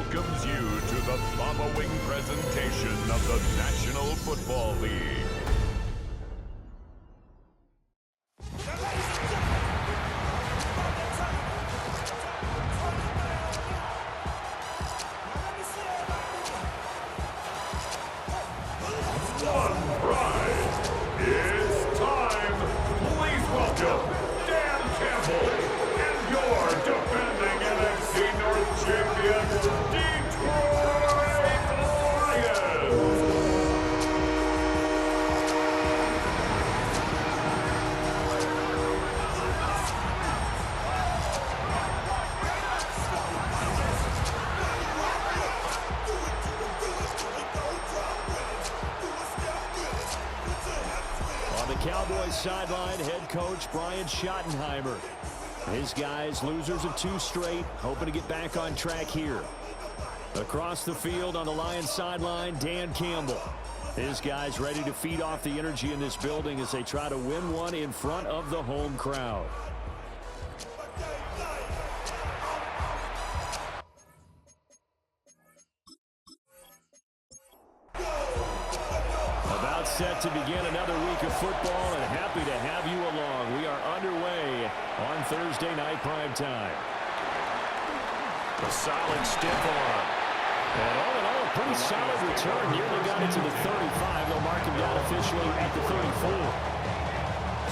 welcomes you to the following presentation of the National Football League. One prize. It's time. Please welcome Dan Campbell and your defending NFC North champion, Detroit Lions. On the Cowboys sideline, head coach Brian Schottenheimer. His guys, losers of 2 straight, hoping to get back on track here. Across the field on the Lions sideline, Dan Campbell. His guys ready to feed off the energy in this building as they try to win one in front of the home crowd. About set to begin another week of football, and happy to have you along. We are underway on Thursday night prime time. A solid stiff arm. And all in all, a pretty solid return. Nearly got it to the 35. They'll mark him down officially at the 34.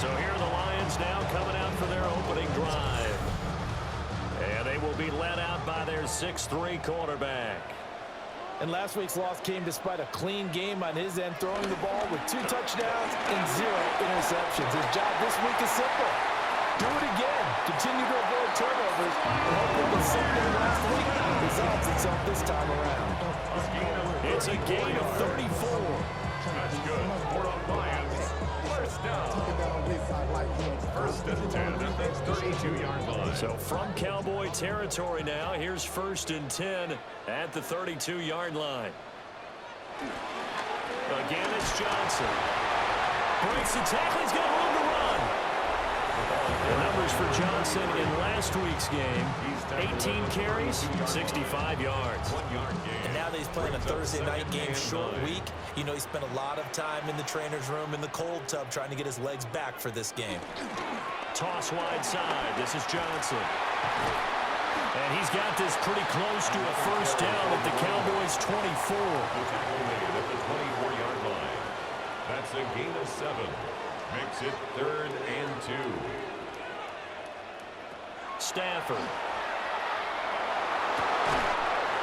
So here are the Lions now coming out for their opening drive. And they will be led out by their 6'3" quarterback. And last week's loss came despite a clean game on his end, throwing the ball with 2 touchdowns and 0 interceptions. His job this week is simple. Do it again. Continue to avoid turnovers and hope that the same thing last week resolves itself this time around. It's a gain of 34. That's good for the Lions. First down. First and 10 at the 32-yard line. So from Cowboy territory now, here's 1st and 10 at the 32-yard line. Again, it's Johnson. Breaks the tackle. He's got room to run. The numbers for Johnson in last week's game: 18 carries, 65 yards. 1 yard gain. And now that he's playing a Thursday night game, short week, you know he spent a lot of time in the trainer's room in the cold tub trying to get his legs back for this game. Toss wide side. This is Johnson. And he's got this pretty close to a first down at the Cowboys' 24. At the 24-yard line. That's a gain of 7. Makes it 3rd and 2. Stafford.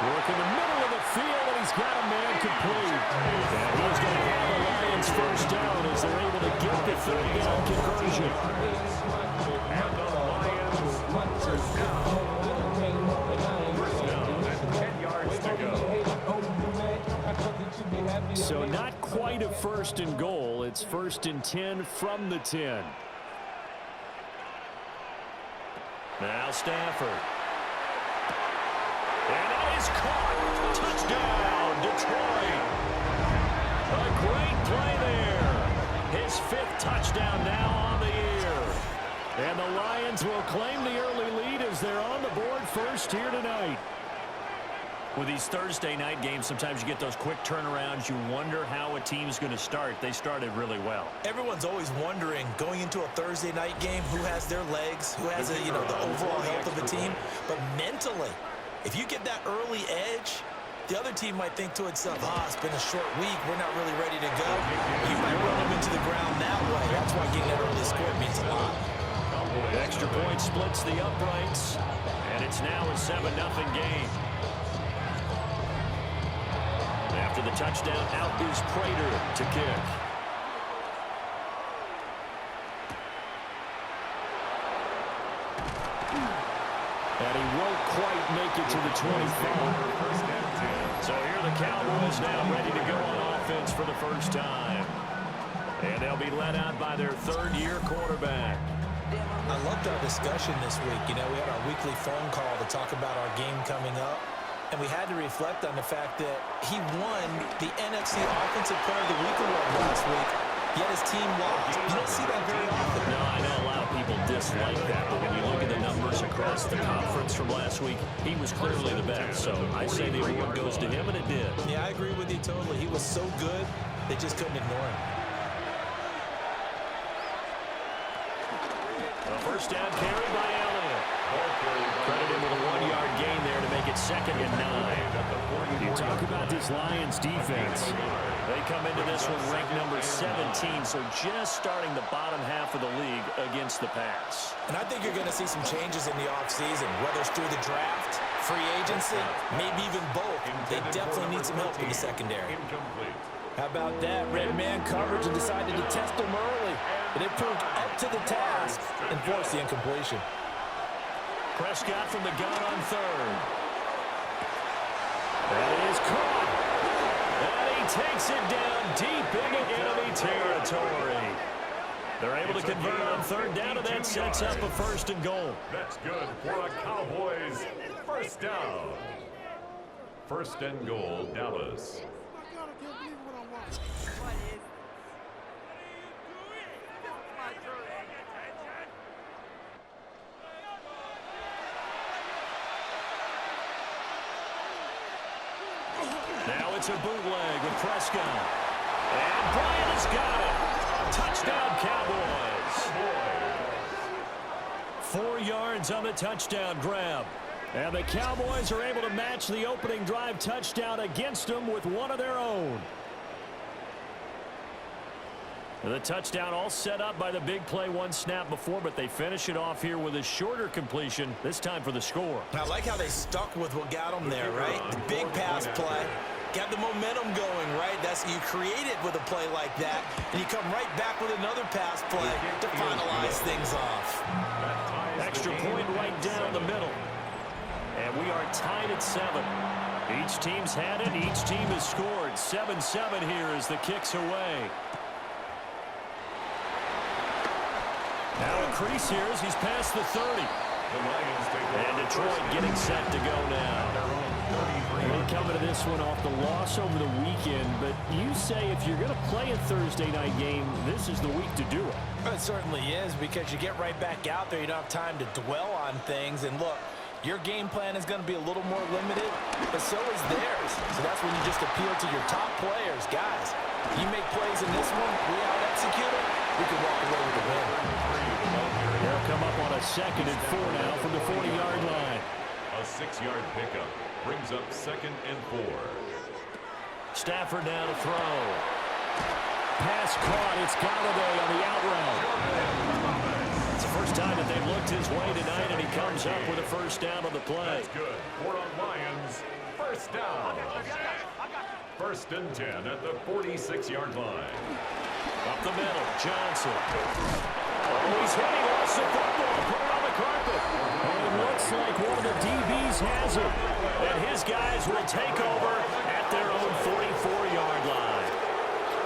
Work in the middle of the field, and he's got a man complete. And he's going to have the Lions first down as they're able to get the 3rd down conversion. And the Lions first down. First down at 10 yards to go. So not quite a 1st and goal. It's 1st and 10 from the 10. Now Stafford. And it is caught. Touchdown, Detroit. A great play there. His 5th touchdown now on the year. And the Lions will claim the early lead as they're on the board first here tonight. With these Thursday night games, sometimes you get those quick turnarounds. You wonder how a team's going to start. They started really well. Everyone's always wondering, going into a Thursday night game, who has their legs, who has the overall health of the team. But mentally, if you get that early edge, the other team might think to itself, it's been a short week, we're not really ready to go. You might run them into the ground that way. That's why getting that early score means a lot. The extra point splits the uprights, and it's now a 7-0 game. After the touchdown, out is Prater to kick. And he won't quite make it to the 25. So here are the Cowboys now ready to go on offense for the first time. And they'll be led out by their 3rd-year quarterback. I loved our discussion this week. We had our weekly phone call to talk about our game coming up. And we had to reflect on the fact that he won the NFC Offensive Player of the Week award last week, yet his team lost. You don't see that very often. No, I know a lot of people dislike that, but when you look at the numbers across the conference from last week, he was clearly the best. So I say the award goes to him, and it did. Yeah, I agree with you totally. He was so good, they just couldn't ignore him. A first down carry by Elliott. Credit him with a 1-yard gain there to make it 2nd and 9. You talk about this Lions defense. They come into this one ranked number 17, so just starting the bottom half of the league against the pass. And I think you're going to see some changes in the offseason, whether it's through the draft, free agency, maybe even both. They definitely need some help in the secondary. How about that? Red man coverage and decided to test him early. And it proved up to the task and forced the incompletion. Prescott from the gun on 3rd. That is caught. And he takes it down deep into enemy territory. They're able to convert on 3rd down, and that sets up a 1st and goal. That's good for a Cowboys first down. 1st and goal, Dallas. Now it's a bootleg with Prescott. And Bryant has got it. Touchdown, Cowboys. 4 yards on the touchdown grab. And the Cowboys are able to match the opening drive touchdown against them with one of their own. The touchdown all set up by the big play 1 snap before, but they finish it off here with a shorter completion, this time for the score. I like how they stuck with what got them there, right? The big pass play. Got the momentum going, right? You create it with a play like that, and you come right back with another pass play to finalize things off. Extra point right down the middle. And we are tied at 7. Each team's had it. Each team has scored. 7-7 here as the kick's away. Now a crease here as he's past the 30. And Detroit getting set to go now. We're coming to this one off the loss over the weekend, but you say if you're going to play a Thursday night game, this is the week to do it. It certainly is, because you get right back out there. You don't have time to dwell on things. And look, your game plan is going to be a little more limited, but so is theirs. So that's when you just appeal to your top players. Guys, you make plays in this one, we out-execute it, we can walk away with the win. They'll come up on a 2nd and 4 now from the 40-yard line. A 6-yard pickup brings up 2nd and 4. Stafford now to throw. Pass caught. It's Golladay on the out route. It's the first time that they've looked his way tonight, and he comes up with a 1st down on the play. That's good for the Lions. 1st down. 1st and 10 at the 46-yard line. Up the middle, Johnson. Oh, he's hitting off the football. Put it on the carpet. And it looks like one of the DBs has it. And his guys will take over at their own 44-yard line.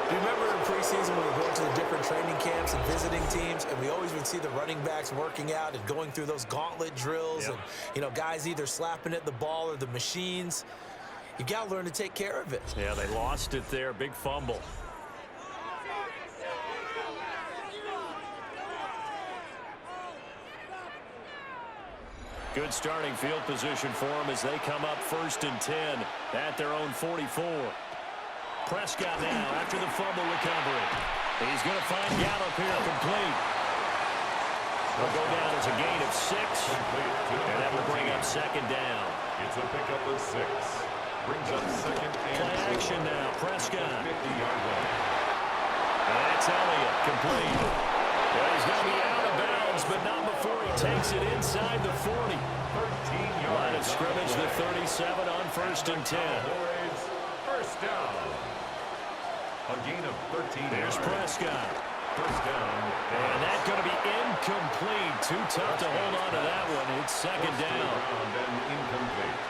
Do you remember in preseason when we went to the different training camps and visiting teams, and we always would see the running backs working out and going through those gauntlet drills, and, you know, guys either slapping at the ball or the machines. You got to learn to take care of it. Yeah, they lost it there. Big fumble. Good starting field position for them as they come up 1st and 10 at their own 44. Prescott now after the fumble recovery. He's going to find Gallup here complete. Will go down as a gain of 6, and that will bring up 2nd down. It's a pickup of 6. Brings up 2nd and Play action now. Prescott. 50-yard line. That's Elliott complete. Well, he's going to be out of bounds, but not before he takes it inside the 40. 13 Line of scrimmage, the 37 on 1st and 10. Cowboys, 1st down. A gain of 13 There's yards. Prescott. 1st down. And that's going to be incomplete. Too tough to hold on to that one. It's 2nd down. And incomplete.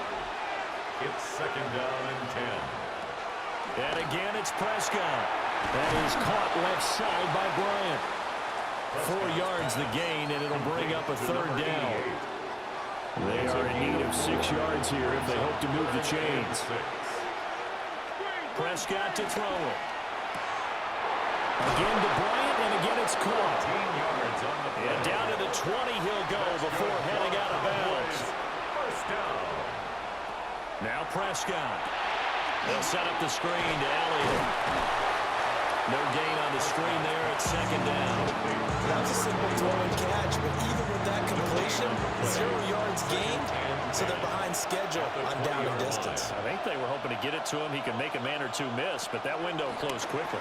It's 2nd down and 10. And again, it's Prescott. That is caught left side by Bryant. 4 yards the gain, and it'll bring up a 3rd down. They are in need of 6 yards here if they hope to move the chains. Prescott to throw it. Again to Bryant, and again it's caught. 15 yards on the play. And down to the 20 he'll go before heading out of bounds. First down. Now Prescott. They'll set up the screen to Elliott. No gain on the screen there at second down. That was a simple throw and catch, but even with that completion, 0 yards gained, so they're behind schedule on down and distance. I think they were hoping to get it to him. He could make a man or two miss, but that window closed quickly.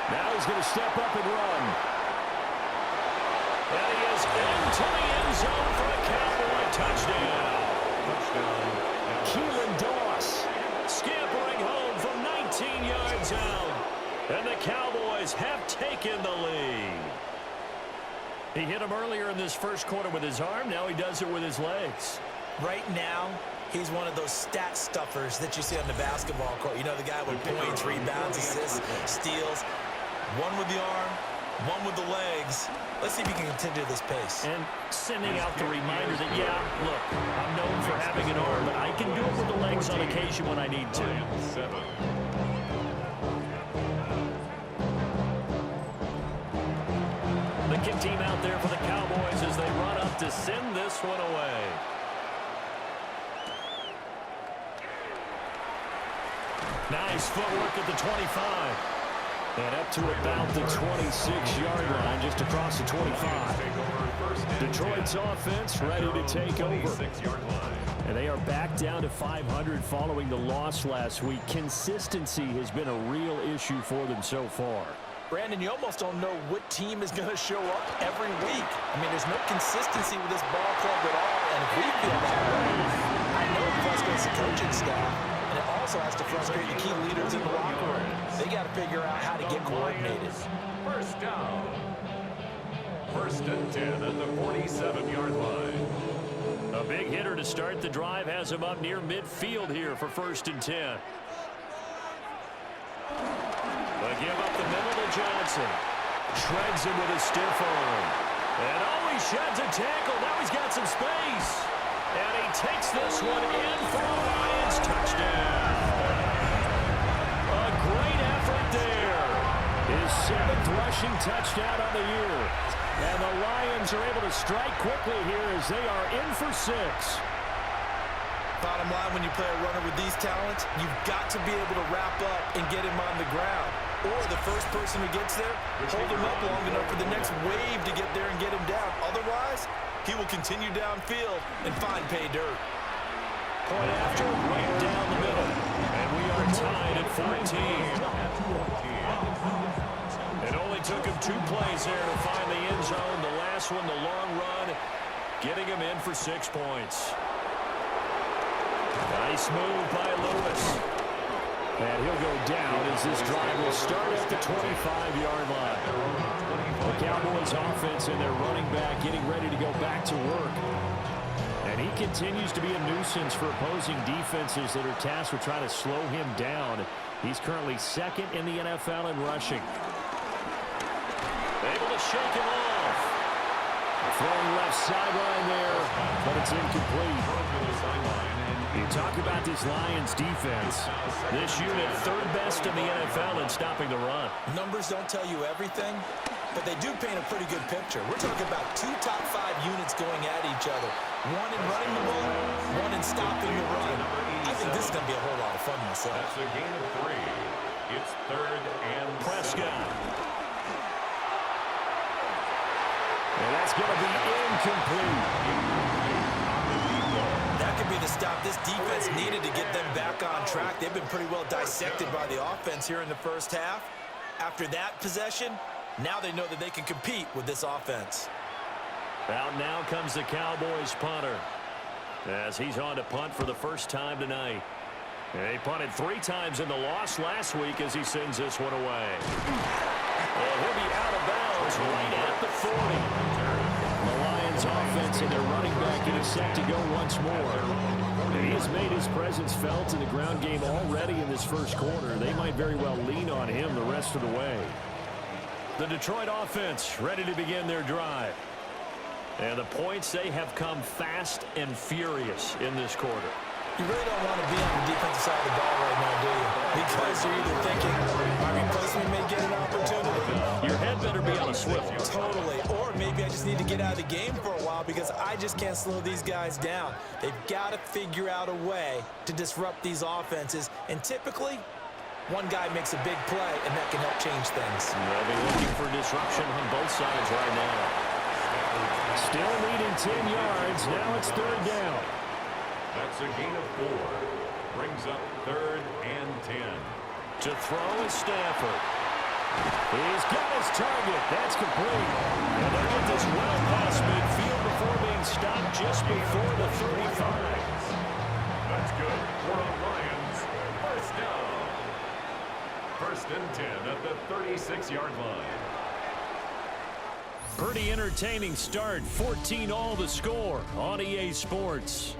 Now he's going to step up and run. And he is into the end zone for a Cowboy touchdown. Keelan Doss scampering home from 19 yards out. And the Cowboys have taken the lead. He hit him earlier in this first quarter with his arm. Now he does it with his legs. Right now, he's one of those stat stuffers that you see on the basketball court. You know, the guy with points, rebounds, assists, steals. One with the arm, one with the legs. Let's see if he can continue this pace. And sending out the reminder that, yeah, look, I'm known for having an arm, but I can do it with the legs on occasion when I need to. The kick team out there for the Cowboys as they run up to send this one away. Nice footwork at the 25. And up to about the 26-yard line, just across the 25. Detroit's offense ready to take over. And they are back down to 500 following the loss last week. Consistency has been a real issue for them so far. Brandon, you almost don't know what team is going to show up every week. I mean, there's no consistency with this ball club at all, and if we feel that way, I know it frustrates the coaching staff, and it also has to frustrate the key leaders in the locker room. They got to figure out how to get coordinated. First down. First and 10 at the 47-yard line. A big hitter to start the drive has him up near midfield here for first and 10. They give up the middle to Johnson. Shreds him with a stiff arm. And he sheds a tackle. Now he's got some space. And he takes this one in for a Lions touchdown. A great effort there. His 7th rushing touchdown on the year. And the Lions are able to strike quickly here as they are in for 6. Bottom line, when you play a runner with these talents, you've got to be able to wrap up and get him on the ground. Or the first person who gets there, hold him up long enough for the next wave to get there and get him down. Otherwise, he will continue downfield and find pay dirt. Point after, right down the middle. And we are tied at 14. It only took him 2 plays there to find the end zone. The last one, the long run, getting him in for 6 points. Nice move by Lewis. And he'll go down as this drive will start at the 25-yard line. The Cowboys offense and their running back getting ready to go back to work. And he continues to be a nuisance for opposing defenses that are tasked with trying to slow him down. He's currently 2nd in the NFL in rushing. Able to shake him off. Throwing left sideline there, but it's incomplete. You talk about this Lions defense. This unit 3rd best in the NFL in stopping the run. Numbers don't tell you everything, but they do paint a pretty good picture. We're talking about 2 top 5 units going at each other. One in running the ball, one in stopping the run. I think this is going to be a whole lot of fun myself. That's a gain of 3. It's 3rd and Prescott. And that's going to be incomplete. That could be the stop this defense needed to get them back on track. They've been pretty well dissected by the offense here in the first half. After that possession, now they know that they can compete with this offense. Out now comes the Cowboys punter as he's on to punt for the first time tonight. And he punted 3 times in the loss last week as he sends this one away. And he'll be out of bounds right at the 40. The Lions offense and their running back getting set to go once more. And he has made his presence felt in the ground game already in this first quarter. They might very well lean on him the rest of the way. The Detroit offense ready to begin their drive. And the points, they have come fast and furious in this quarter. You really don't want to be on the defensive side of the ball right now, do you? Because you're either thinking, my replacement may get an opportunity. Your head better be on a swivel. Totally. Or maybe I just need to get out of the game for a while because I just can't slow these guys down. They've got to figure out a way to disrupt these offenses. And typically, one guy makes a big play, and that can help change things. They'll be looking for disruption on both sides right now. Still leading 10 yards. Now it's third down. That's a gain of 4. Brings up 3rd and 10. To throw is Stafford. He's got his target. That's complete. And they'll get this well past midfield before being stopped just before the 35. That's good for the Lions. First down. 1st and 10 at the 36-yard line. Pretty entertaining start. 14 all the score on EA Sports.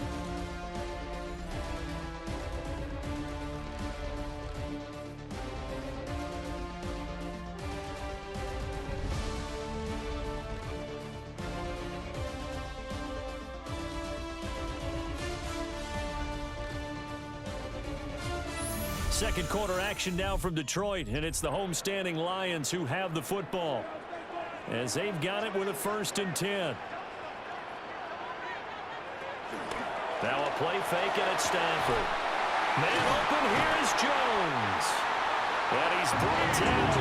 Second quarter action now from Detroit, and it's the homestanding Lions who have the football as they've got it with a 1st and 10. Now a play fake, and it's Stafford. Man open, here is Jones. And he's brought down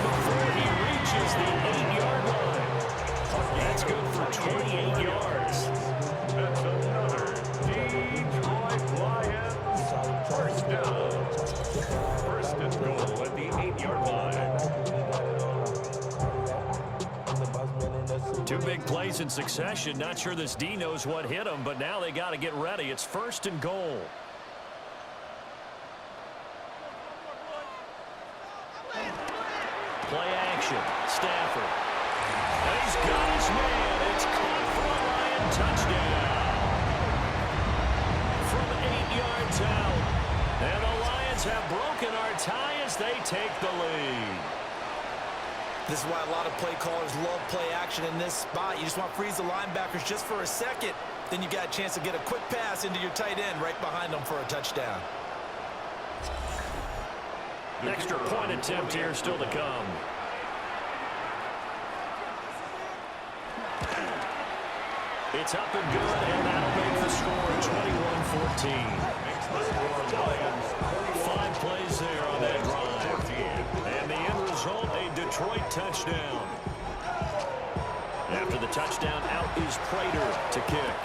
before he reaches the 8-yard line. That's good for 28 yards. That's another Detroit Lions. First down. 1st and goal at the 8-yard line. 2 big plays in succession. Not sure this D knows what hit him, but now they got to get ready. It's 1st and goal. Play action. Stafford. And he's got his man. It's caught for a Lion touchdown. From 8 yards out. And the Lions have broken our tie as they take the lead. This is why a lot of play callers love play action in this spot. You just want to freeze the linebackers just for a second. Then you got a chance to get a quick pass into your tight end right behind them for a touchdown. Extra point attempt here still to come. It's up and good, and that'll make the score 21-14. 5 plays there on that drive. And the end result, a Detroit touchdown. After the touchdown, out is Prater to kick.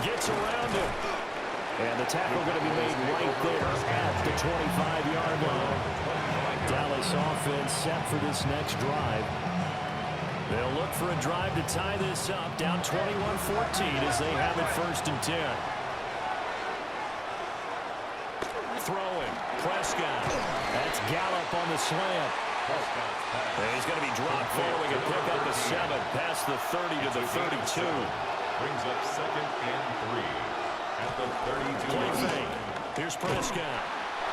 Gets around him. And the tackle going to be made right there at the 25-yard line. Dallas offense set for this next drive. They'll look for a drive to tie this up, down 21-14 as they have it 1st and 10. Throwing, Prescott. That's Gallup on the slant. And he's going to be dropped there. We can pick up a 7 past the 30 to the 32. Brings up 2nd and 3 at the 32. Play fake. Here's Prescott.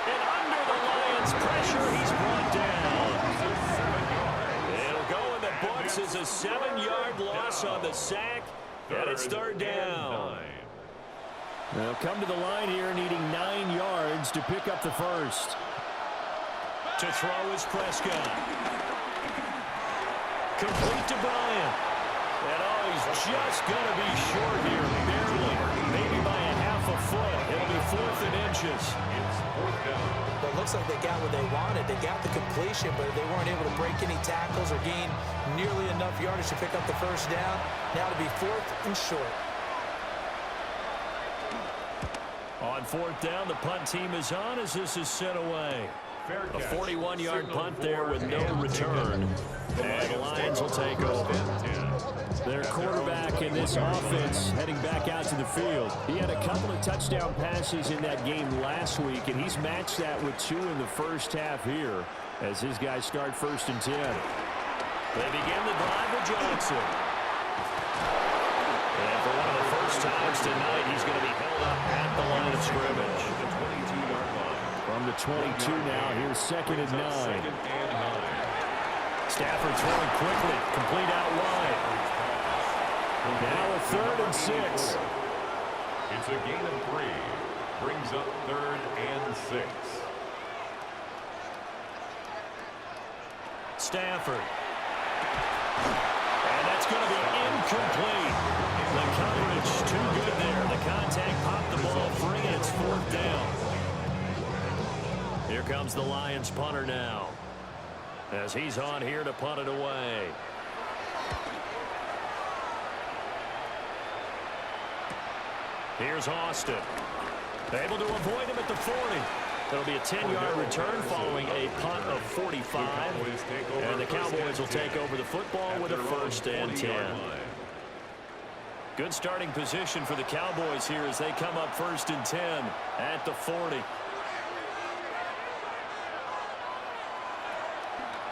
And under the Lions' pressure, he's brought down. It'll go in the books as a 7-yard loss on the sack. And it's 3rd down. They'll come to the line here needing 9 yards to pick up the 1st. To throw is Prescott. Complete to Bryant. And oh, he's just going to be short here, barely. Maybe by a half a foot. It'll be 4th and inches. It's 4th down. Well, it looks like they got what they wanted. They got the completion, but they weren't able to break any tackles or gain nearly enough yardage to pick up the 1st down. Now to be 4th and short. On 4th down, the punt team is on as this is sent away. A 41-yard punt there with no return. And the Lions will take over. Their quarterback in this offense heading back out to the field. He had a couple of touchdown passes in that game last week, and he's matched that with 2 in the first half here as his guys start 1st and 10. They begin the drive with Johnson. And for one of the first times tonight, he's going to be held up at the line of scrimmage. From the 22 now, here's 2nd and 9. Stafford throwing quickly, complete out wide. Now a 3rd and 6. It's a gain of 3. Brings up 3rd and 6. Stafford. And that's going to be incomplete. The coverage too good there. The contact popped the ball free, and it's 4th down. Here comes the Lions punter now, as he's on here to punt it away. Here's Austin. Able to avoid him at the 40. It'll be a 10-yard return following a punt of 45. And the Cowboys will take over the football with a 1st and 10. Good starting position for the Cowboys here as they come up 1st and 10 at the 40.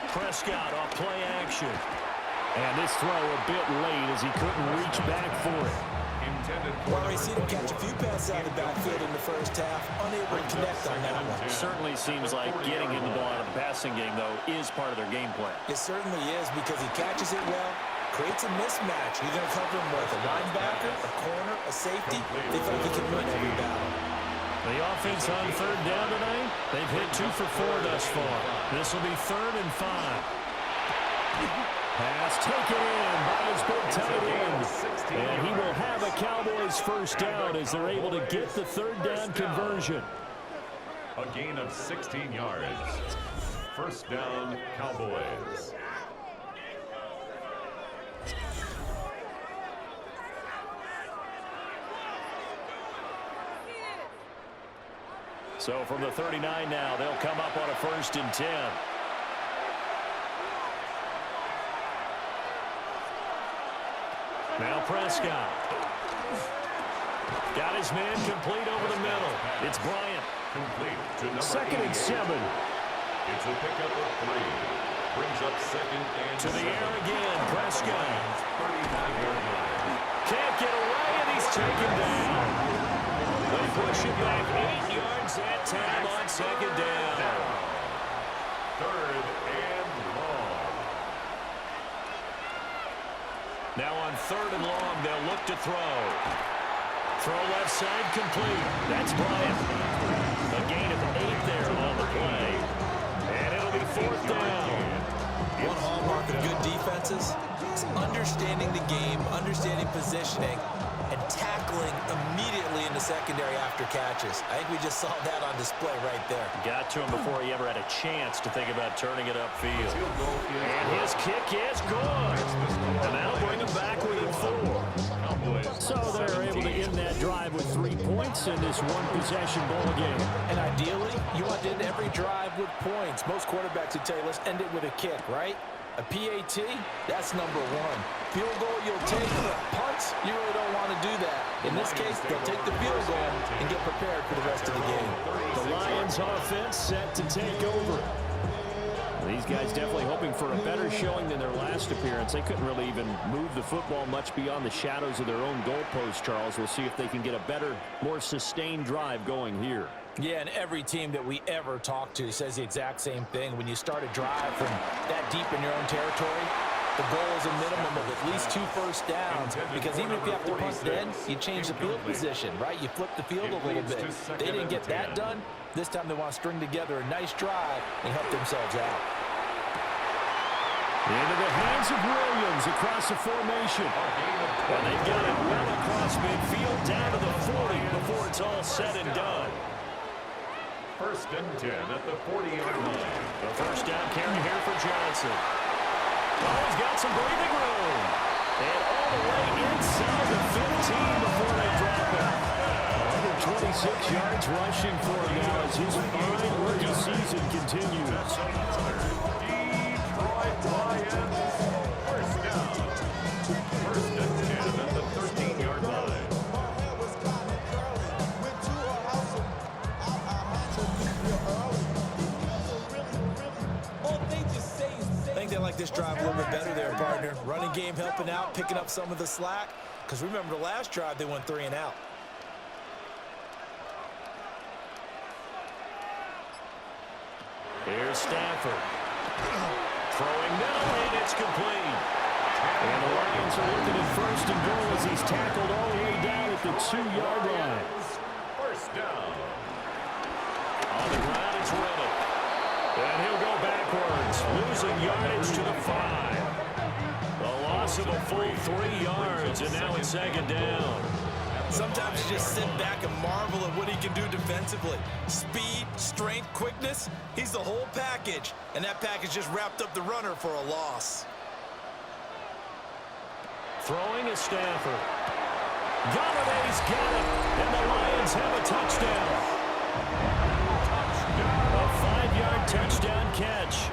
Prescott off play action. And this throw a bit late as he couldn't reach back for it. Well, we seen him catch a few passes out of the backfield in the first half, unable to connect on that one. Certainly seems like getting him the ball out of the passing game, though, is part of their game plan. It certainly is because he catches it well, creates a mismatch. You're going to cover him with a linebacker, a corner, a safety. They feel like he can win every battle. The offense on 3rd down tonight, they've hit 2 for 4 thus far. This will be 3rd and 5. Pass taken in by his big tight end. And he will have a Cowboys 1st down as they're able to get the 3rd down conversion. A gain of 16 yards. 1st down, Cowboys. So from the 39 now, they'll come up on a 1st and 10. Now Prescott. Got his man complete over the middle. It's Bryant. Complete to number 2nd and 7. It's a pickup of 3. Brings up 2nd and to the 7. air again. Prescott. 35-yard line. Can't get away, and he's taken down. They push it back 8 yards that time on 2nd down. 3rd and long. Now on 3rd and long, they'll look to throw. Throw left side complete. That's Bryant. A gain of 8 there on the play. And it'll be 4th down. One hallmark of good defenses is understanding the game, understanding positioning, and tackling immediately in the secondary after catches. I think we just saw that on display right there. Got to him before he ever had a chance to think about turning it upfield. And his kick is good. And that'll bring him back within 4. So they're able to end that drive with 3 points in this one-possession ball game. And ideally, you want to end every drive with points. Most quarterbacks would tell you, let's end it with a kick, right? A PAT, that's number 1. Field goal you'll take. Punts, you really don't want to do that. In this case, they'll take the field goal and get prepared for the rest of the game. The Lions offense set to take over. These guys definitely hoping for a better showing than their last appearance. They couldn't really even move the football much beyond the shadows of their own goalpost, Charles. We'll see if they can get a better, more sustained drive going here. Yeah, and every team that we ever talk to says the exact same thing. When you start a drive from that deep in your own territory, the goal is a minimum of at least 2 first downs, because even if you have to punt then, you change the field position, right? You flip the field a little bit. They didn't get that done. This time they want to string together a nice drive and help themselves out. Into the hands of Williams across the formation. And they've got it well across midfield down to the 40 before it's all said and done. 1st and 10 at the 40-yard line. The 1st down carry here for Johnson. Oh, he's got some breathing room. And all the way inside the 15 before they drop it. 126 yards rushing for him now as his fine rookie season continues. Detroit Lions. 1st down. 1st and 10 at the 13-yard line. I think they like this drive a little bit better there, partner. Running game helping out, picking up some of the slack. Because remember, the last drive, they went 3 and out. Here's Stafford. Throwing middle, and it's complete. And the Lions are looking at first and goal as he's tackled all the way down at the 2-yard line. First down. On the ground, it's Reddick. And he'll go backwards, losing yardage to the 5. A loss of a full 3 yards, and now it's second down. Sometimes you just sit back and marvel at what he can do defensively. Speed, strength, quickness, he's the whole package. And that package just wrapped up the runner for a loss. Throwing is Stafford. Galladay's got it, and the Lions have a touchdown. A 5-yard touchdown catch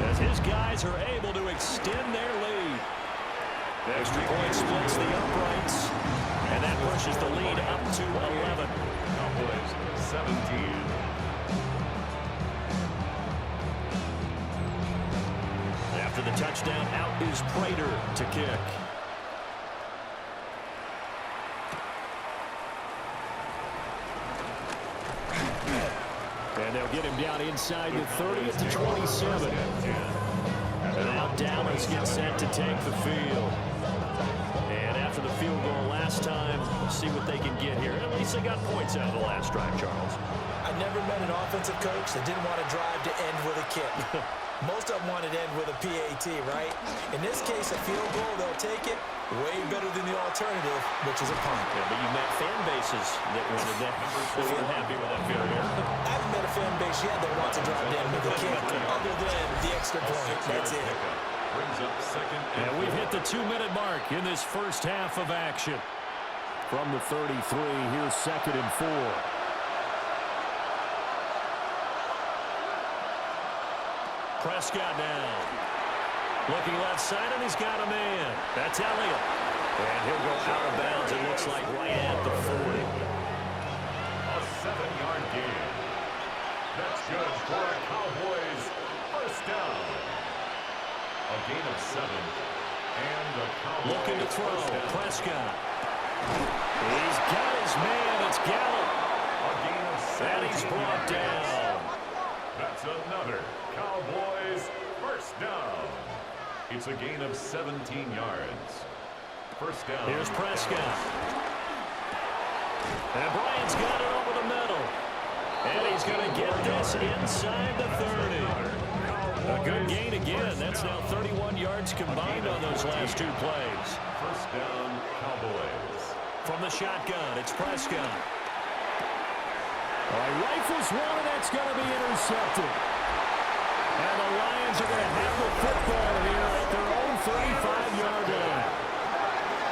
as his guys are able to extend their lead. Extra point splits the uprights, and that pushes the lead up to 11. Cowboys 17. After the touchdown, out is Prater to kick. And they'll get him down inside the 30 to 27. And now Dallas gets set to take the field. And after the field goal last time, see what they can get here. At least they got points out of the last drive, Charles. I never met an offensive coach that didn't want to drive to end with a kick. Most of them wanted to end with a PAT, right? In this case, a field goal, they'll take it. Way better than the alternative, which is a punt. Yeah, but you met fan bases that wanted that. They weren't happy with that field goal. I haven't met a fan base yet that wants to drive to end with a kick, other than the extra point. That's it. Brings up second. And we've hit the 2-minute mark in this first half of action. From the 33, here's second and 4. Prescott now. Looking left side, and he's got a man. That's Elliott. And he'll go out of bounds, it looks like, right at the 40. A 7-yard gain. That's good for a Cowboys first down. A gain of 7. And the Cowboys looking to throw. First down. Prescott. He's got his man. It's Gallup. A gain of 7. And he's brought down. That's another Cowboys first down. It's a gain of 17 yards. First down. Here's Prescott. And Bryant's got it over the middle. And he's going to get this inside the 30. A good gain again. That's now 31 yards combined on those last 2 plays. First down, Cowboys. From the shotgun, it's Prescott. Rifles one, and that's going to be intercepted. And the Lions are going to have the football here at their own 35-yard line.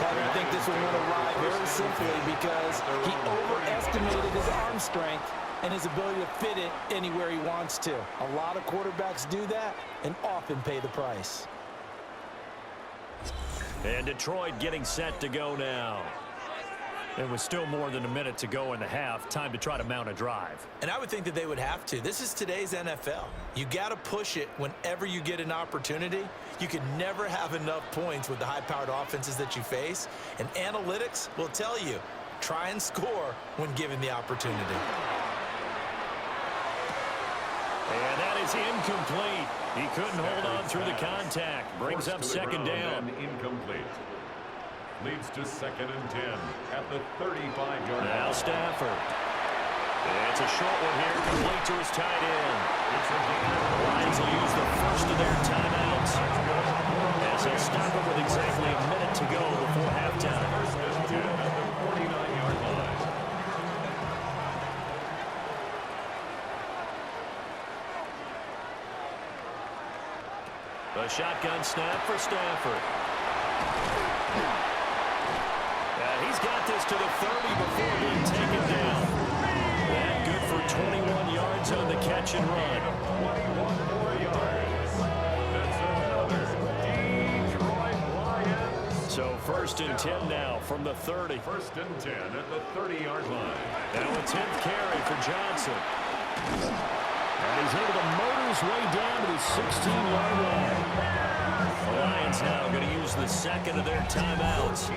I think this one went awry very simply because he overestimated his arm strength and his ability to fit it anywhere he wants to. A lot of quarterbacks do that and often pay the price. And Detroit getting set to go now. It was still more than a minute to go in the half. Time to try to mount a drive. And I would think that they would have to. This is today's NFL. You got to push it whenever you get an opportunity. You can never have enough points with the high-powered offenses that you face. And analytics will tell you, try and score when given the opportunity. And that is incomplete. He couldn't hold on through the contact. Brings up second down. Incomplete. Leads to second and 10 at the 35-yard line. Now Stafford. It's a short one here, complete to his tight end. The Lions will use the first of their timeouts as they'll stop it with exactly a minute to go before halftime. First and 10 at the 49-yard line. A shotgun snap for Stafford. He's got this to the 30 before being taken down. And good for 21 yards on the catch and run. 21 more yards. That's another Detroit Lions. So first and 10 now from the 30. First and 10 at the 30-yard line. Now a 10th carry for Johnson. And he's able to motor his way down to the 16-yard line. The Lions now going to use the second of their timeouts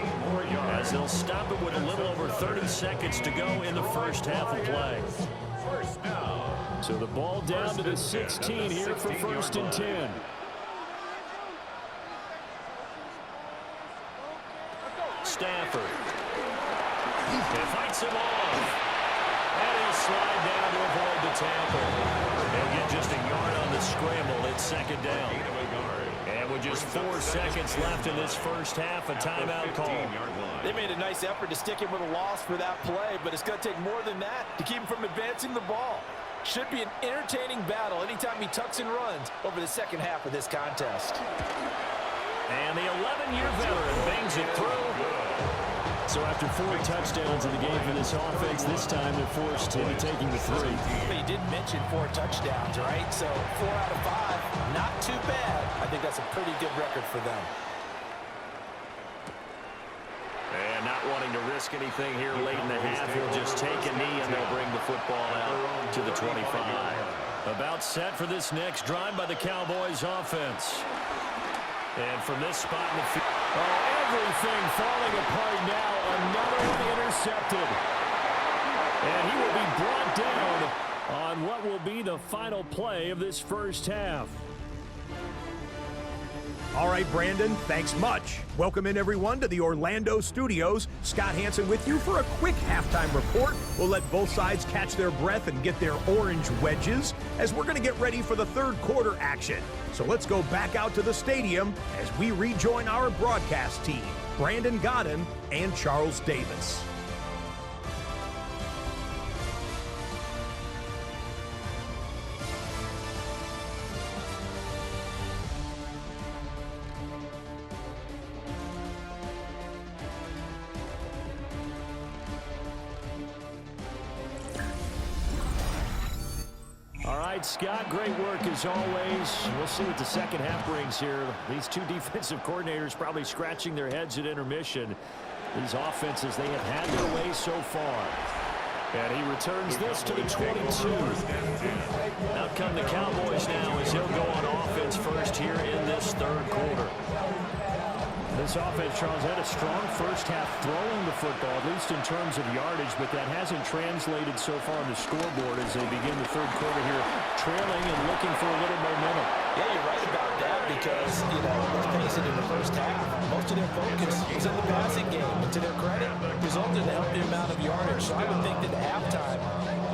as they'll stop it with a little over 30 seconds to go in the first half of play. First down. So the ball down to the 16 here for first and 10. Stafford. He fights him off. And he'll slide down to avoid the tackle. They'll get just a yard on the scramble. It's second down. And with just 4 seconds left in this first half, a timeout call. They made a nice effort to stick him with a loss for that play, but it's going to take more than that to keep him from advancing the ball. Should be an entertaining battle anytime he tucks and runs over the second half of this contest. And the 11-year veteran bangs it through. So after 4 touchdowns in the game for this offense, this time they're forced into taking the 3. But you did mention 4 touchdowns, right? So 4 out of 5, not too bad. I think that's a pretty good record for them. And not wanting to risk anything here late in the half, he'll just take a knee and they'll bring the football out to the 25. About set for this next drive by the Cowboys offense. And from this spot in the field, everything falling apart now. Another one intercepted. And he will be brought down on what will be the final play of this first half. All right, Brandon, thanks much. Welcome in, everyone, to the Orlando studios. Scott Hansen with you for a quick halftime report. We'll let both sides catch their breath and get their orange wedges as we're going to get ready for the third quarter action. So let's go back out to the stadium as we rejoin our broadcast team, Brandon Godden and Charles Davis. All right, Scott, great work as always. We'll see what the second half brings here. These two defensive coordinators probably scratching their heads at intermission. These offenses, they have had their way so far. And he returns this to the 22. Out come the Cowboys now as he'll go on offense first here in this third quarter. This offense, Charles, had a strong first half throwing the football, at least in terms of yardage, but that hasn't translated so far on the scoreboard as they begin the third quarter here, trailing and looking for a little momentum. Yeah, you're right about that because, let's face it, in the first half, most of their focus was in the passing game. And to their credit, resulted in a healthy amount of yardage. So I would think that at halftime,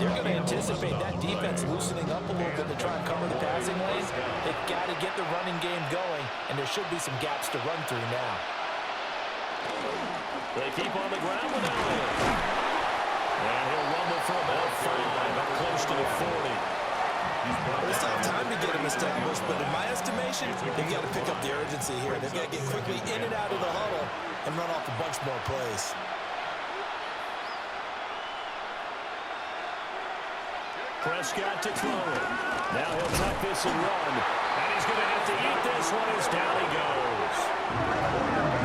they're going to anticipate that defense loosening up a little bit to try and cover the passing lanes. They've got to get the running game going, and there should be some gaps to run through now. They keep on the ground with Elliott. And he'll rumble for about 5, up close to the 40. They still have time to get him established, but in my estimation, they've got to pick up the urgency here. They've got to get quickly in and out of the huddle and run off a bunch more plays. Prescott to throw it. Now he'll tuck this and run. And he's going to have to eat this one as down he goes.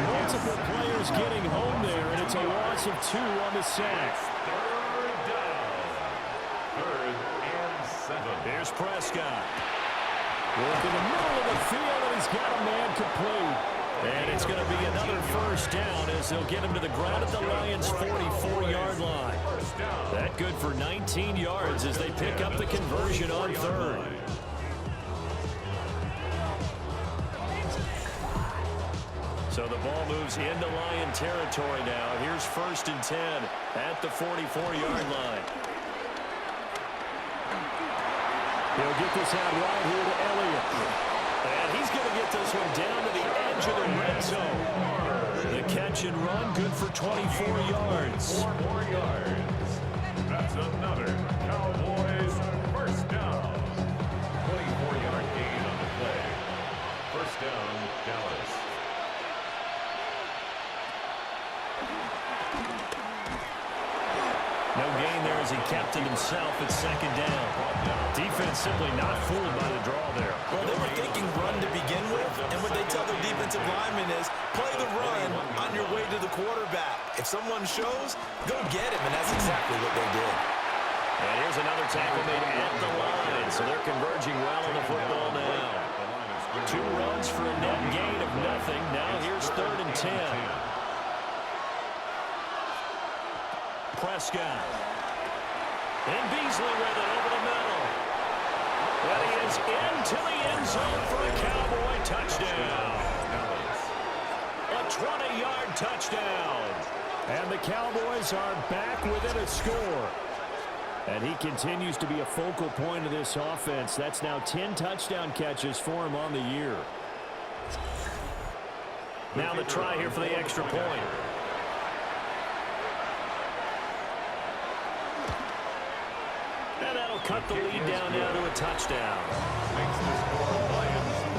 Multiple players getting home there, and it's a loss of 2 on the sack. Third down. 3rd and 7. Here's Prescott. Work in the middle of the field, and he's got a man complete. And it's going to be another first down as they'll get him to the ground at the Lions' 44-yard line. That good for 19 yards as they pick up the conversion on 3rd. So the ball moves into Lion territory now. Here's 1st and 10 at the 44-yard line. He'll get this out right here to Elliott. And he's going to get this one down to the edge of the red zone. The catch and run, good for 24 yards. 4 more yards. That's another Cowboys first down. 24-yard gain on the play. First down, Dallas. No gain there as he kept it himself at 2nd down. Defense simply not fooled by the draw there. Well, they were thinking run to begin with, and what they tell their defensive linemen is play the run on your way to the quarterback. If someone shows, go get him, and that's exactly what they did. And here's another tackle made at the line, so they're converging well on the football now. 2 runs for a net gain of nothing. Now here's 3rd and 10. Prescott. And Beasley with it over the middle. And he is into the end zone for a Cowboy touchdown. A 20-yard touchdown. And the Cowboys are back within a score. And he continues to be a focal point of this offense. That's now 10 touchdown catches for him on the year. Now the try here for the extra point. And that'll cut the lead down now to a touchdown.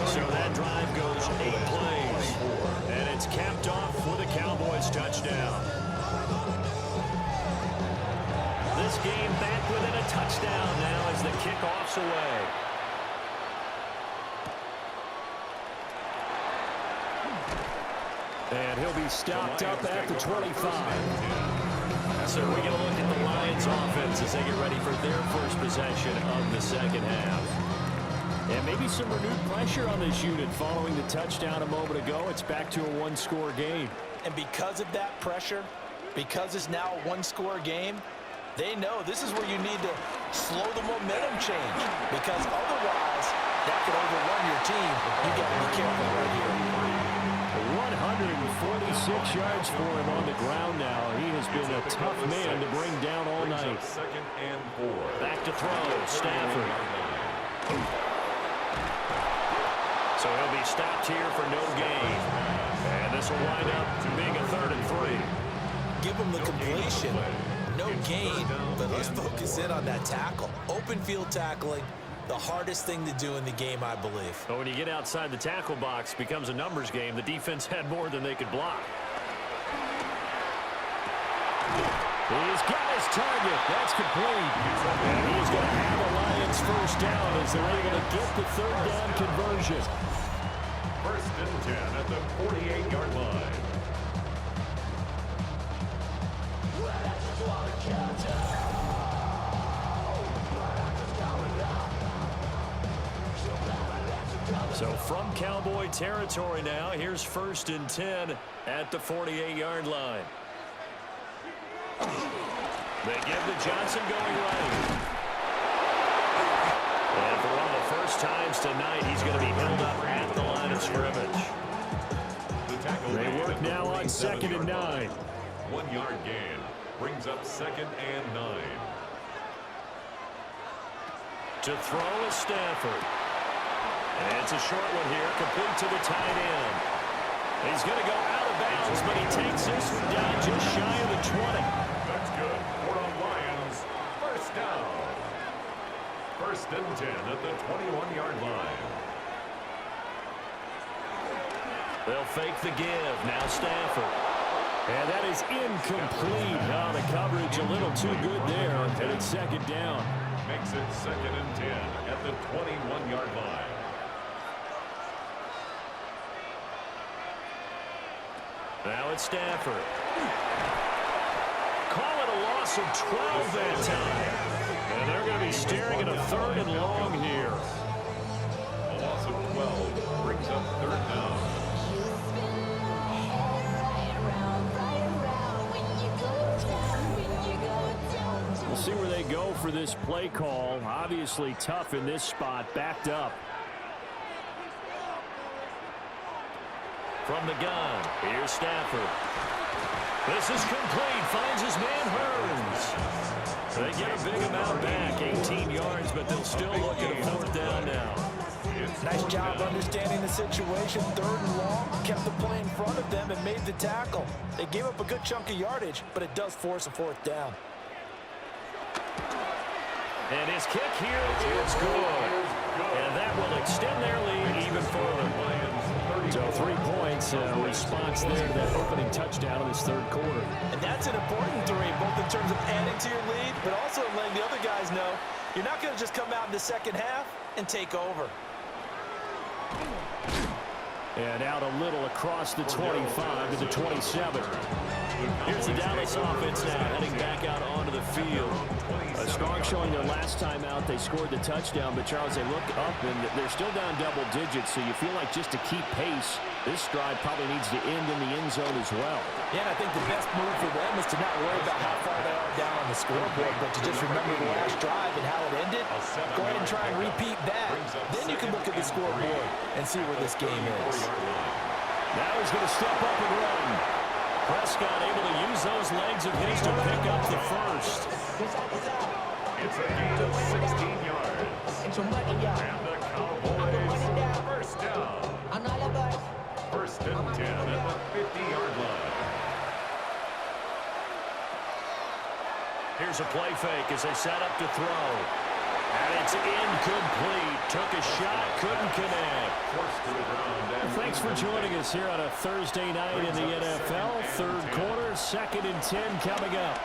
So that drive goes 8 plays. And it's capped off with a Cowboys touchdown. This game back within a touchdown now as the kickoff's away. And he'll be stopped up at the 25. So we get a look at the Lions offense as they get ready for their first possession of the second half. And maybe some renewed pressure on this unit following the touchdown a moment ago. It's back to a one-score game. And because of that pressure, because it's now a one-score game, they know this is where you need to slow the momentum change, because otherwise that could overrun your team. You got to be careful right here. 146 yards for him on the ground now. He has been a tough man to bring down all night. Second and 4. Back to throw, Stafford. So he'll be stopped here for no gain. And this will wind up being a 3rd and 3. Give him the completion. No gain, but let's focus in on that tackle. Open field tackling, the hardest thing to do in the game, I believe. But when you get outside the tackle box, it becomes a numbers game. The defense had more than they could block. He's got his target. That's complete. And he's going to have the Lions first down as they're able to get the 3rd down conversion. 1st and 10 at the 48-yard line. So from Cowboy territory now, here's 1st and 10 at the 48-yard line. They give to Johnson going right. And for one of the first times tonight, he's going to be held up at the line of scrimmage. They work now on 2nd and 9. 1-yard gain brings up 2nd and 9. To throw is Stafford. And it's a short one here, complete to the tight end. He's going to go out of bounds, but he takes this one down just shy of the 20. That's good for the Lions. 1st down. 1st and 10 at the 21-yard line. They'll fake the give. Now Stafford. And that is incomplete. Oh, the coverage a little too good there. And it's 2nd down. Makes it 2nd and 10 at the 21-yard line. Now it's Stafford. Call it a loss of 12 that time. And they're going to be staring at a 3rd and long here. A loss of 12 brings up 3rd down. We'll see where they go for this play call. Obviously tough in this spot, backed up. From the gun, here's Stafford. This is complete, finds his man Hurns. They get a big amount back, 18 yards, but they'll still look at a 4th down now. Nice job understanding the situation. 3rd and long, kept the play in front of them and made the tackle. They gave up a good chunk of yardage, but it does force a 4th down. And his kick here is good. And that will extend their lead even further. So 3 points, response there to that opening touchdown in this 3rd quarter. And that's an important 3, both in terms of adding to your lead, but also letting the other guys know you're not going to just come out in the second half and take over. And out a little across the 25 to the 27. Here's the Dallas offense now heading back out onto the field. Strong showing their last time out. They scored the touchdown, but Charles, they look up and they're still down double digits, so you feel like just to keep pace, this drive probably needs to end in the end zone as well. Yeah, and I think the best move for them is to not worry about how far they are down on the scoreboard, but to just remember the last drive and how it ended. Go ahead and try and repeat that. Then you can look at the scoreboard and see where this game is. Now he's going to step up and run. Prescott able to use those legs of his to pick up the first. It's a gain of 16 yards. And the Cowboys first down. First and 10 at the 50-yard line. Here's a play fake as they set up to throw. And it's incomplete. Took a shot, couldn't connect. Forced to the ground. Thanks for joining us here on a Thursday night in the NFL. Third quarter, 2nd and 10 coming up.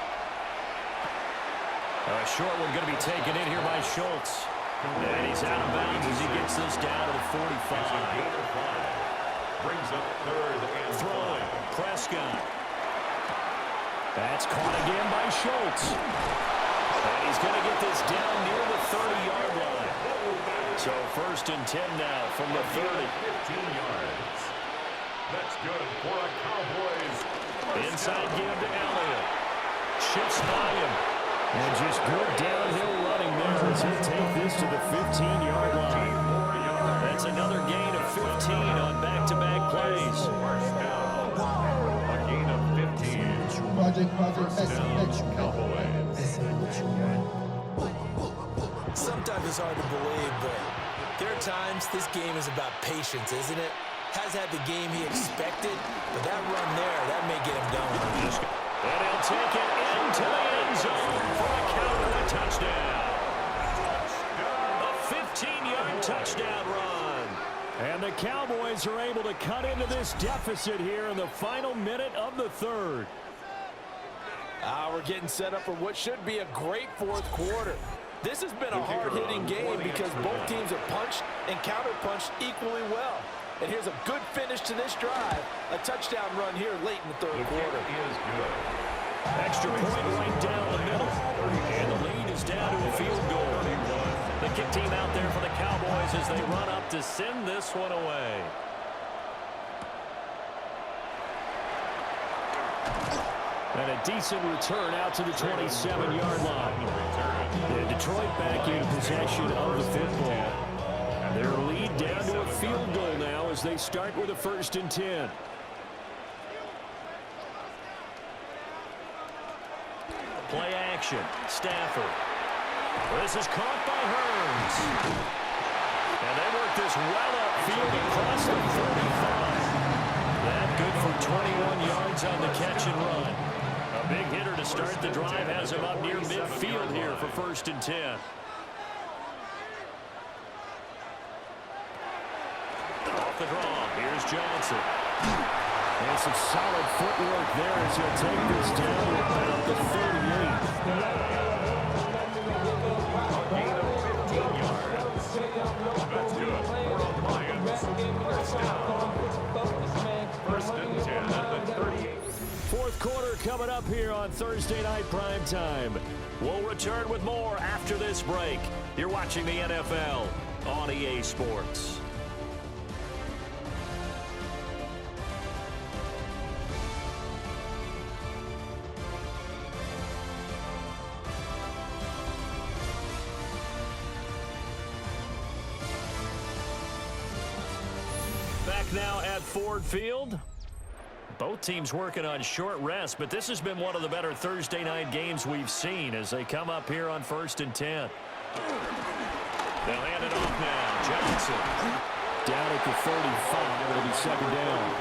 A short one going to be taken in here by Schultz. And he's out of bounds as he gets this down to the 45. Brings up third and throwing. Prescott. That's caught again by Schultz. And he's going to get this down near the 30-yard line. So first and 10 now from the 30. 15 yards. That's good for a Cowboys. Inside give to Elliott. Shifts by him. And just good downhill running there as he'll take this to the 15-yard line. That's another gain of 15 on back-to-back plays. First down. A gain of 15. First down, Cowboys. Sometimes it's hard to believe, but there are times this game is about patience, isn't it? Has had the game he expected, but that run there, that may get him going. And he'll take it into the end zone for a counter and a touchdown. A 15-yard touchdown run. And the Cowboys are able to cut into this deficit here in the final minute of the third. We're getting set up for what should be a great fourth quarter. This has been a hard-hitting game because both teams have punched and counter-punched equally well. And here's a good finish to this drive. A touchdown run here late in the third quarter. Is good. Extra point right down the middle. And the lead is down to a field goal. The kick team out there for the Cowboys as they run up to send this one away. And a decent return out to the 27-yard line. And Detroit back in possession of the football. Their lead down to a field goal now as they start with a 1st and 10. Play action. Stafford. This is caught by Hearns. And they work this well upfield across the 35. That good for 21 yards on the catch and run. A big hitter to start the drive has him up near midfield here for 1st and 10. Off the draw, here's Johnson. And some solid footwork there as he'll take this down to about the 38. Gain of 15 yards. That's good for the Lions. First down. 1st and 10 at the 38. Fourth quarter coming up here on Thursday Night Prime Time. We'll return with more after this break. You're watching the NFL on EA Sports. Back now at Ford Field. Both teams working on short rest, but this has been one of the better Thursday night games we've seen as they come up here on 1st and 10. They'll hand it off now. Johnson. Down at the 35. It'll be 2nd down.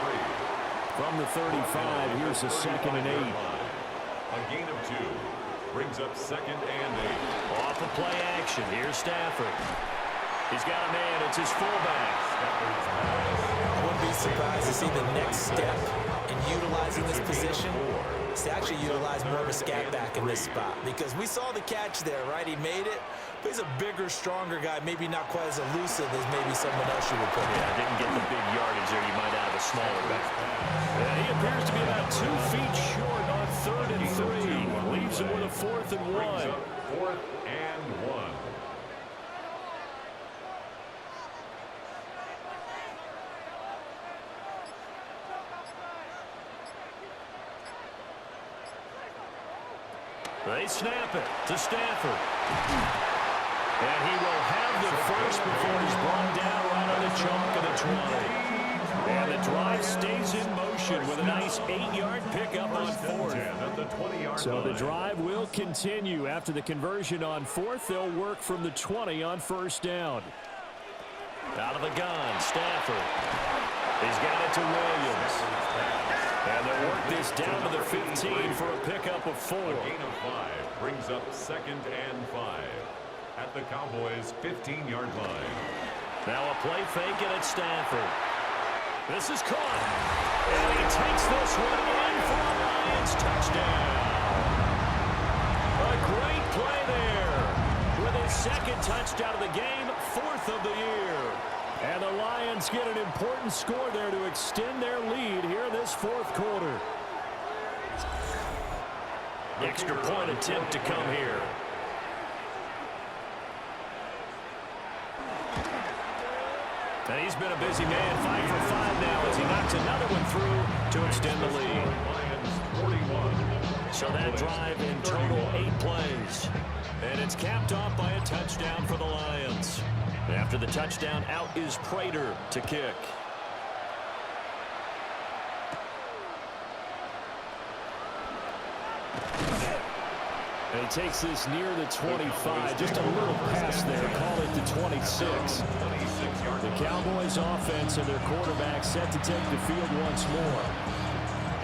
From the 35, here's the 2nd and 8. A gain of 2. Brings up 2nd and 8. Off of play action. Here's Stafford. He's got a man. It's his fullback. I wouldn't be surprised to see the next step in utilizing this position is to actually utilize more of a scat back in this spot, because we saw the catch there, right? He made it, but he's a bigger, stronger guy, maybe not quite as elusive as maybe someone else you would put in. Yeah, didn't get the big yardage there. You might have a smaller back. And he appears to be about 2 feet short on 3rd and 3. Leaves him with a 4th and 1. 4th and 1. They snap it to Stafford. And he will have the first before he's brought down right on the chalk of the 20. And the drive stays action with a nice 8-yard pickup on fourth. At the 20-yard So the line. drive will continue. After the conversion on fourth, they'll work from the 20 on first down. Out of the gun, Stafford. He's got it to Williams. And they'll work this down to the 15 for a pickup of 4. A gain of 5 brings up 2nd and 5 at the Cowboys' 15-yard line. Now a play fake, and it's Stafford. This is caught. And he takes this one in for a Lions touchdown. A great play there. With his 2nd touchdown of the game, 4th of the year. And the Lions get an important score there to extend their lead here in this 4th quarter. Extra point attempt to come here. And he's been a busy man, 5 for 5 now as he knocks another one through to extend the lead. So that drive in total 8 plays. And it's capped off by a touchdown for the Lions. After the touchdown, out is Prater to kick. And he takes this near the 25, just a little pass there, call it the 26. The Cowboys offense and their quarterback set to take the field once more.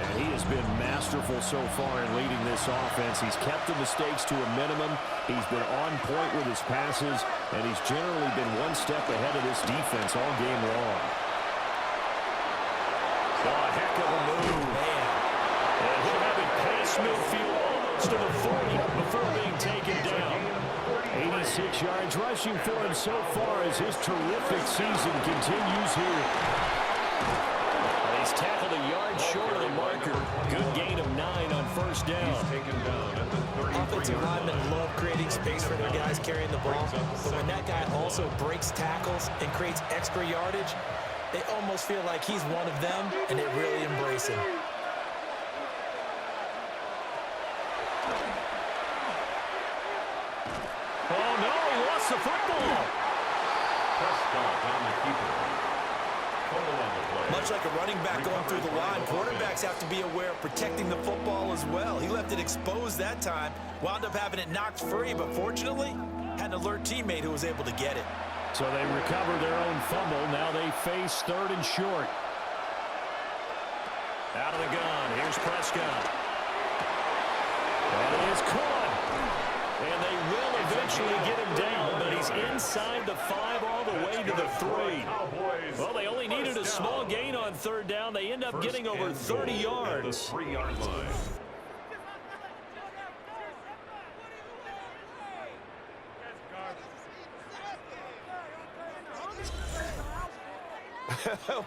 And he has been masterful so far in leading this offense. He's kept the mistakes to a minimum. He's been on point with his passes, and he's generally been one step ahead of this defense all game long. Oh, a heck of a move. And he'll have it past midfield almost to the 40 before being taken down. 86 yards rushing for him so far as his terrific season continues here. And he's tackled a yard short of the marker. Good gain of 9 on first down. Taken down at the 33-yard Offensive linemen love creating space for their guys carrying the ball, but when that guy also breaks tackles and creates extra yardage, they almost feel like he's one of them, and they really embrace him. Oh, no, he lost the football. Prescott on the keeper. Fumble on the play. Much like a running back going through the line, quarterbacks have to be aware of protecting the football as well. He left it exposed that time, wound up having it knocked free, but fortunately, had an alert teammate who was able to get it. So they recover their own fumble. Now they face 3rd and short. Out of the gun. Here's Prescott. And it is caught. And they will eventually get him down, but he's inside the 5 all the way to the 3. Well, they only needed a small gain on 3rd down. They end up getting over 30 yards. The 3-yard line.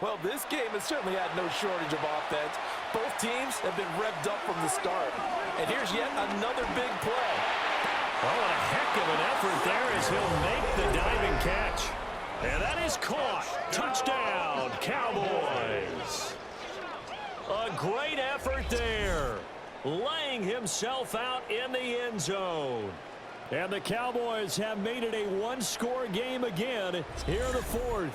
Well, this game has certainly had no shortage of offense. Both teams have been revved up from the start. And here's yet another big play. Oh, a heck of an effort there as he'll make the diving catch. And that is caught. Touchdown, Cowboys. A great effort there. Laying himself out in the end zone. And the Cowboys have made it a one-score game again here in the 4th.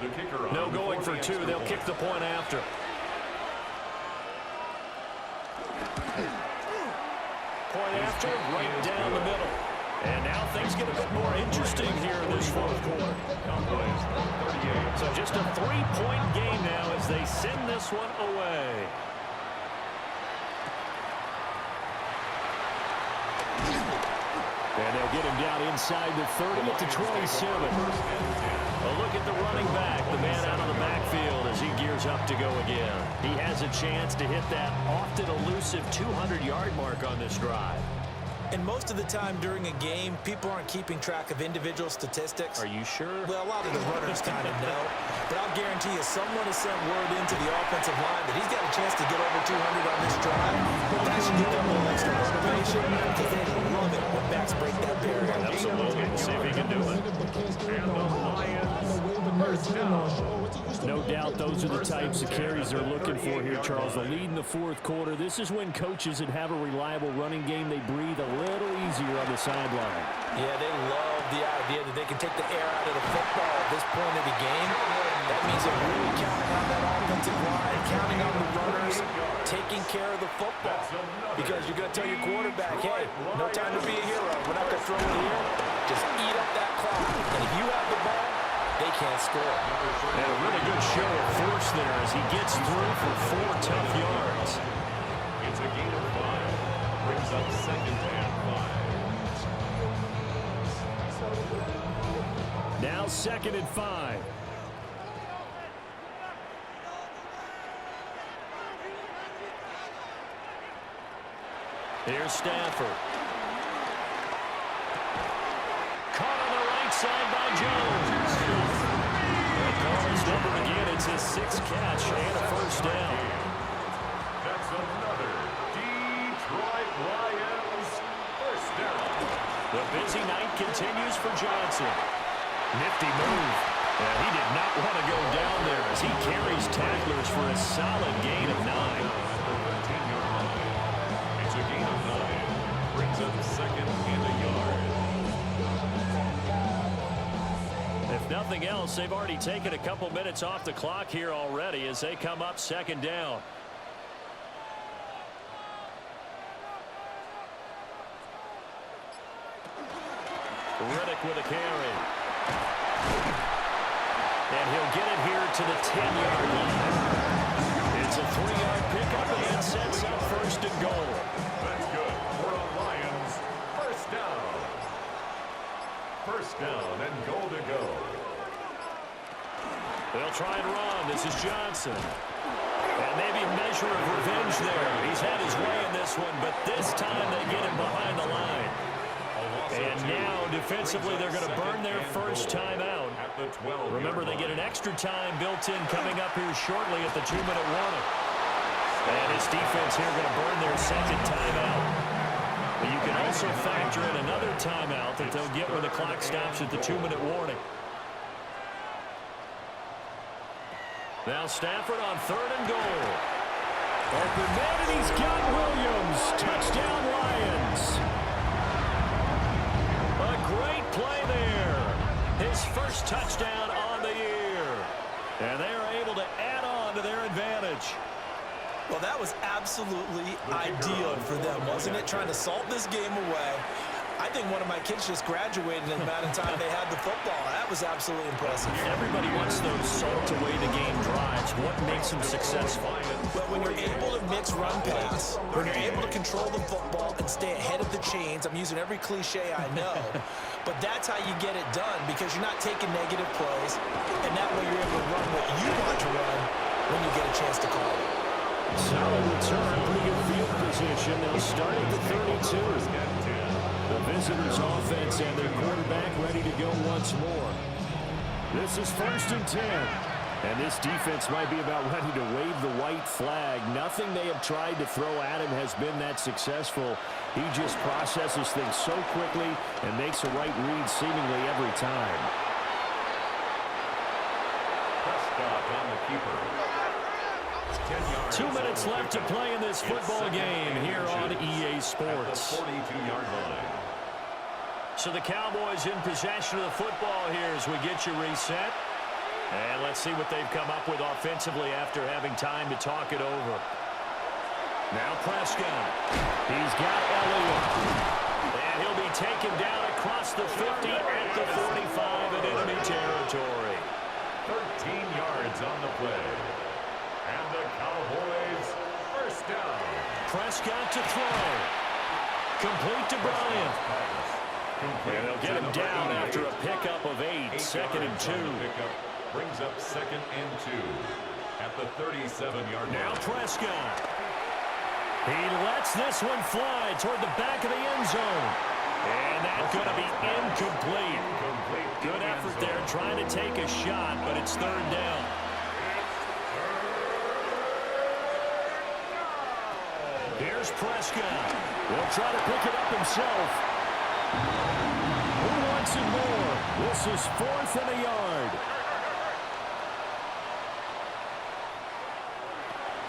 The kicker on No the going for 40 2. They'll kick the point after. Point after, right down the middle. And now things get a bit more interesting here in this 4th quarter. So just a 3-point game now as they send this one away. And they'll get him down inside the 30 at the 27. A look at the running back, the man out of the backfield as he gears up to go again. He has a chance to hit that often elusive 200-yard mark on this drive. And most of the time during a game, people aren't keeping track of individual statistics. Are you sure? Well, a lot of the runners kind of know. But I'll guarantee you someone has sent word into the offensive line that he's got a chance to get over 200 on this drive. That should give them a little extra motivation because they love it when backs break that barrier. Absolutely. See if he can do it. And the Lions first down. No doubt those are the types of carries they're looking for here, Charles. The lead in the 4th quarter. This is when coaches that have a reliable running game, they breathe a little easier on the sideline. Yeah, they love the idea that they can take the air out of the football at this point of the game. That means they're really counting on that offensive line, counting on the run care of the football. Because you're going to tell your quarterback, hey, no time to be a hero. We're not going to throw it here. Just eat up that clock. And if you have the ball, they can't score. And a really good show of force there as he gets through for 4 tough yards. It's a gain of 5. Brings up 2nd and 5. Now 2nd and 5. Here's Stafford. Caught on the right side by Jones. And Carr's number again. It's his 6th catch and a first down. That's another Detroit Lions first down. The busy night continues for Johnson. Nifty move. And he did not want to go down there as he carries tacklers for a solid gain of 9. It's a gain of 9. Brings up 2nd and a yard. If nothing else, they've already taken a couple minutes off the clock here already as they come up 2nd down. Riddick with a carry. And he'll get it here to the 10-yard line. It's a 3-yard pickup and it sets up 1st and goal. That's good for a Lions first down. First down and goal to go. They'll try and run. This is Johnson. And maybe a measure of revenge there. He's had his way in this one, but this time they get him behind the line. And now, defensively, they're going to burn their first timeout. Remember, they get an extra time built in coming up here shortly at the 2-minute warning. And this defense here going to burn their 2nd timeout. But you can also factor in another timeout that they'll get when the clock stops at the 2-minute warning. Now Stafford on 3rd and goal. Open man, and he's got Williams. Touchdown, Lions. A great play there. His first touchdown on the year. And they are able to add on to their advantage. Well, that was absolutely ideal for them, wasn't it? Trying to salt this game away. I think one of my kids just graduated in the amount of time they had the football. That was absolutely impressive. Everybody wants those salt away the game drives. What makes them successful? But when you're able to mix run pass, when you're able to control the football and stay ahead of the chains, I'm using every cliche I know, but that's how you get it done because you're not taking negative plays, and that way you're able to run what you want to run when you get a chance to call it. Solid return, pretty good field position. They'll start at the 32. The visitors' offense and their quarterback ready to go once more. This is 1st and 10. And this defense might be about ready to wave the white flag. Nothing they have tried to throw at him has been that successful. He just processes things so quickly and makes a right read seemingly every time. Prescott on the keeper. 2 minutes left to play in this football game here on EA Sports. 42-yard line. So the Cowboys in possession of the football here as we get you reset. And let's see what they've come up with offensively after having time to talk it over. Now Prescott. He's got Elliott. And he'll be taken down across the 50 at the 45 in enemy territory. 13 yards on the play. And the Cowboys first down. Prescott to throw. Complete to Bryant. And they'll get him down after a pickup of 8. 2nd and 2. Brings up 2nd and 2 at the 37-yard line. Now Prescott. He lets this one fly toward the back of the end zone. And that's going to be incomplete. Good effort there trying to take a shot, but it's 3rd down. Here's Prescott. He'll try to pick it up himself. Who wants it more? This is 4th and a yard.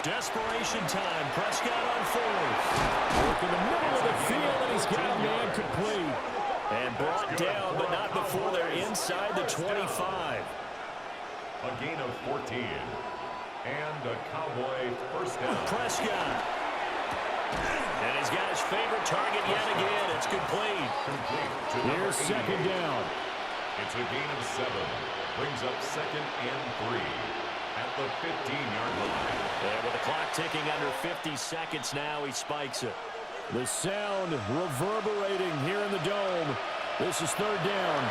Desperation time. Prescott on 4th. Work in the middle of the field, and he's got a man complete. And brought down, but not before they're inside the 25. A gain of 14. And a Cowboy first down. Prescott. he's got his favorite target yet again. It's complete. Here's second down. It's a gain of 7. Brings up 2nd and 3 at the 15-yard line. And with the clock ticking under 50 seconds now, he spikes it. The sound reverberating here in the dome. This is third down.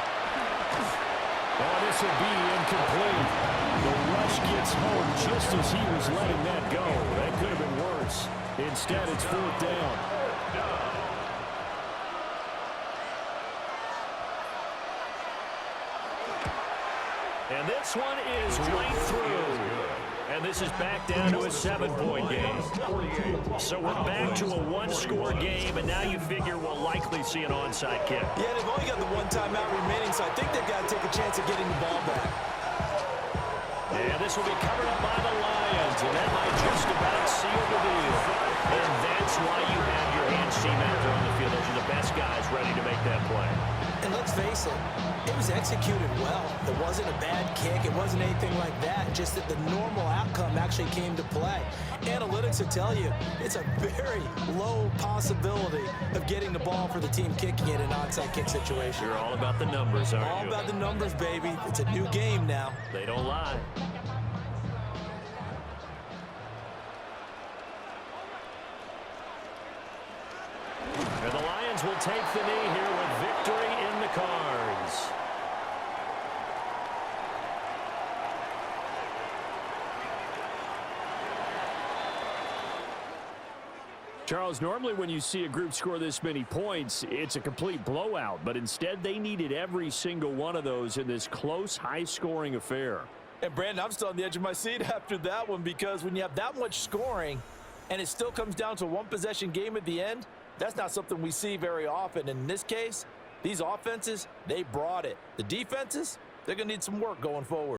Oh, this will be incomplete. The rush gets home just as he was letting that go. That could have been worse. Instead, it's fourth down. And this one is right through. And this is back down to a 7-point game. So we're back to a one-score game, and now you figure we'll likely see an onside kick. Yeah, they've only got the one timeout remaining, so I think they've got to take a chance of getting the ball back. And this will be covered up by the Lions, and that might just about seal the deal. And that's why you have your hands team out there on the field. Those are the best guys ready to make that play. And let's face it, it was executed well. It wasn't a bad kick. It wasn't anything like that. Just that the normal outcome actually came to play. Analytics will tell you it's a very low possibility of getting the ball for the team kicking it in an onside kick situation. You're all about the numbers, aren't you? All about the numbers, baby. It's a new game now. They don't lie. And the Lions will take the knee here with victory in the cards. Charles, normally when you see a group score this many points, it's a complete blowout. But instead, they needed every single one of those in this close, high-scoring affair. And, Brandon, I'm still on the edge of my seat after that one because when you have that much scoring and it still comes down to a one-possession game at the end, that's not something we see very often. In this case, these offenses, they brought it. The defenses, they're going to need some work going forward.